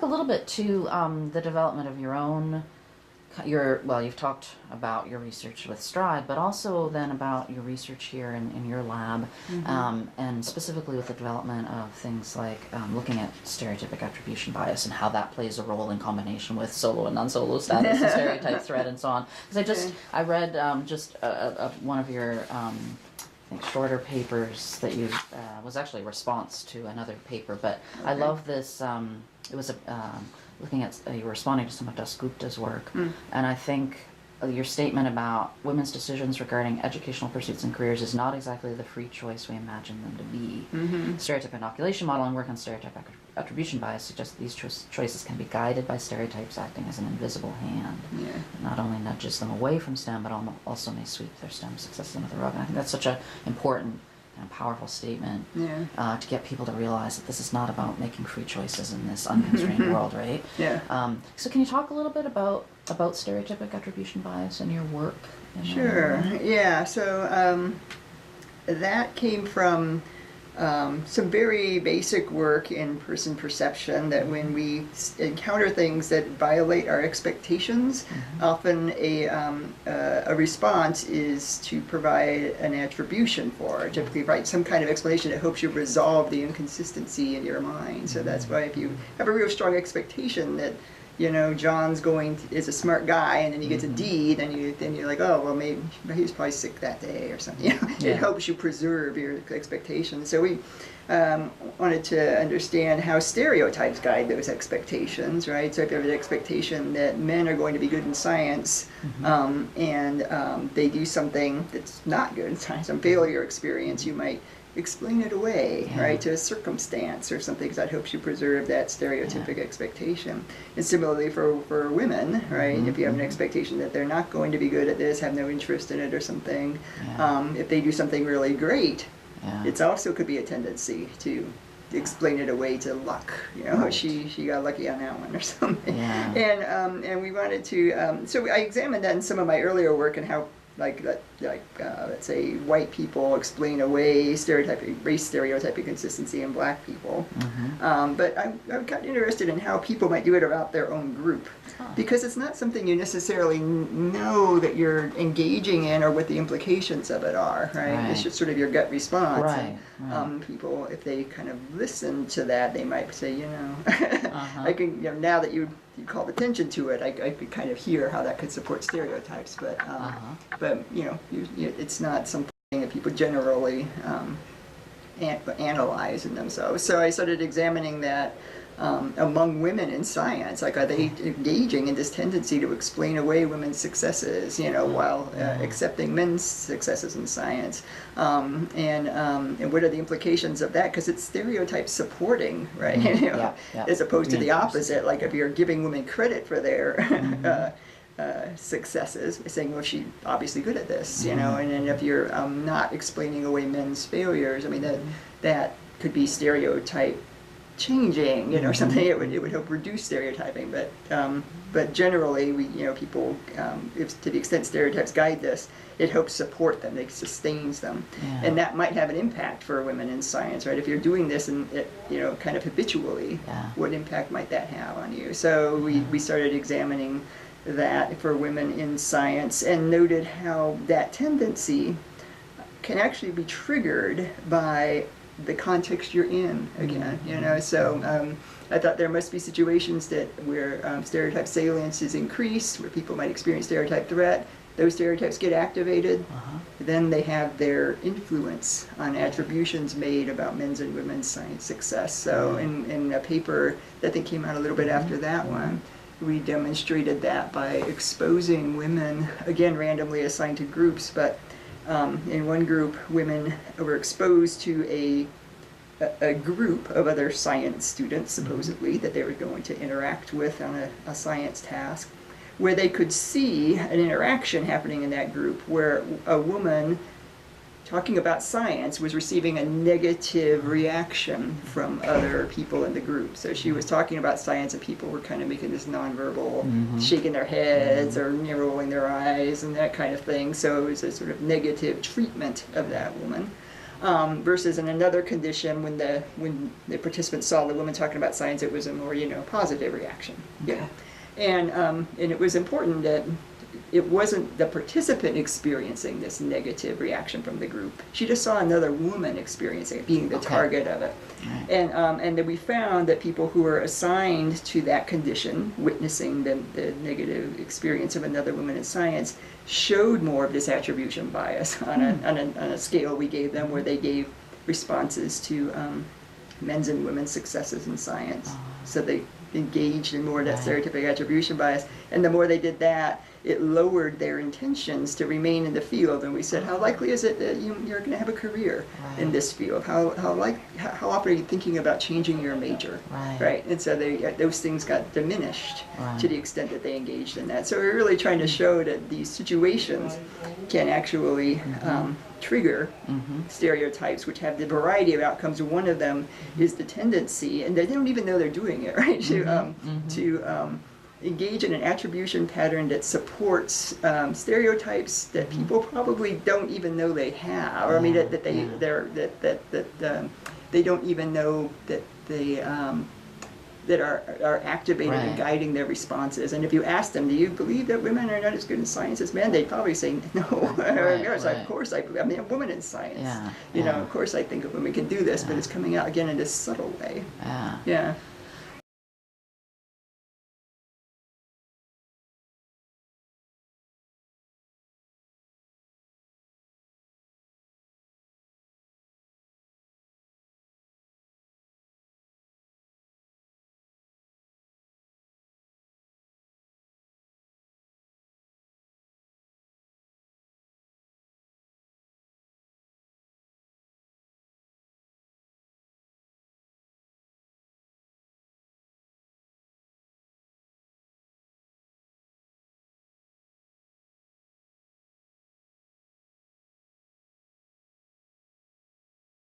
talk a little bit to the development of your own, you've talked about your research with Stride, but also then about your research here in your lab, and specifically with the development of things like looking at stereotypic attribution bias and how that plays a role in combination with solo and non-solo status and stereotype threat and so on. Because I read one of your I think shorter papers that you was actually a response to another paper, but I love this. It was looking at you were responding to some of Dasgupta's work, and I think your statement about women's decisions regarding educational pursuits and careers is not exactly the free choice we imagine them to be. Stereotype inoculation model and work on stereotype attribution bias suggests that these choices can be guided by stereotypes acting as an invisible hand. It not only nudges them away from STEM, but also may sweep their STEM successes under the rug. And I think that's such an important and powerful statement to get people to realize that this is not about making free choices in this unconstrained world, right? So can you talk a little bit about stereotypic attribution bias and your work? Sure. Yeah. So that came from some very basic work in person perception, that when we encounter things that violate our expectations, often a response is to provide an attribution for, typically provide some kind of explanation that helps you resolve the inconsistency in your mind. So that's why if you have a real strong expectation that John's is a smart guy, and then he gets a D, then you're like, oh, well, maybe he was probably sick that day or something. It helps you preserve your expectations. So we wanted to understand how stereotypes guide those expectations, right? So if you have an expectation that men are going to be good in science, and they do something that's not good in science, some failure experience, you might explain it away, right, to a circumstance or something, because that helps you preserve that stereotypic expectation. And similarly for women, right, if you have an expectation that they're not going to be good at this, have no interest in it or something, if they do something really great, it also could be a tendency to explain it away to luck. She got lucky on that one or something. And we wanted to, so I examined that in some of my earlier work and how let's say white people explain away race stereotyping consistency in black people. But I got interested in how people might do it about their own group, because it's not something you necessarily know that you're engaging in or what the implications of it are, right? It's just sort of your gut response. And people, if they kind of listen to that, they might say, I can, now that you called attention to it, I could kind of hear how that could support stereotypes, but it's not something that people generally analyze in themselves. So I started examining that among women in science, like, are they engaging in this tendency to explain away women's successes, while accepting men's successes in science, and what are the implications of that? Because it's stereotype supporting, right? As opposed to the opposite. Like, if you're giving women credit for their successes, saying, well, she's obviously good at this, and then if you're not explaining away men's failures, I mean, that could be stereotype changing, something. It would help reduce stereotyping, but generally, people, if to the extent stereotypes guide this, it helps support them, it sustains them, and that might have an impact for women in science, right? If you're doing this and kind of habitually, what impact might that have on you? So we started examining that for women in science and noted how that tendency can actually be triggered by the context you're in again, so I thought there must be situations where stereotype salience is increased, where people might experience stereotype threat. Those stereotypes get activated, then they have their influence on attributions made about men's and women's science success. So in a paper that I think came out a little bit after that one, we demonstrated that by exposing women, again randomly assigned to groups, but in one group, women were exposed to a group of other science students, supposedly, that they were going to interact with on a science task, where they could see an interaction happening in that group where a woman talking about science was receiving a negative reaction from other people in the group. So she was talking about science and people were kind of making this nonverbal, shaking their heads or rolling their eyes and that kind of thing. So it was a sort of negative treatment of that woman. versus in another condition when the participants saw the woman talking about science, it was a more positive reaction. Okay. And it was important that it wasn't the participant experiencing this negative reaction from the group. She just saw another woman experiencing it, being the target of it. Right. And then we found that people who were assigned to that condition, witnessing the negative experience of another woman in science, showed more of this attribution bias on a scale we gave them, where they gave responses to men's and women's successes in science. So they engaged in more of that stereotypic attribution bias. And the more they did that, it lowered their intentions to remain in the field. And we said, how likely is it that you're going to have a career in this field? How often are you thinking about changing your major? Right? And so those things got diminished to the extent that they engaged in that. So we're really trying to show that these situations can actually trigger stereotypes, which have the variety of outcomes. One of them is the tendency, and they don't even know they're doing it, right? To engage in an attribution pattern that supports stereotypes that people probably don't even know they have, or I mean that they don't even know that they that are activated and guiding their responses. And if you ask them, do you believe that women are not as good in science as men? They'd probably say no. Of course, I'm a woman in science. Of course I think that women can do this, but it's coming out again in this subtle way. Yeah.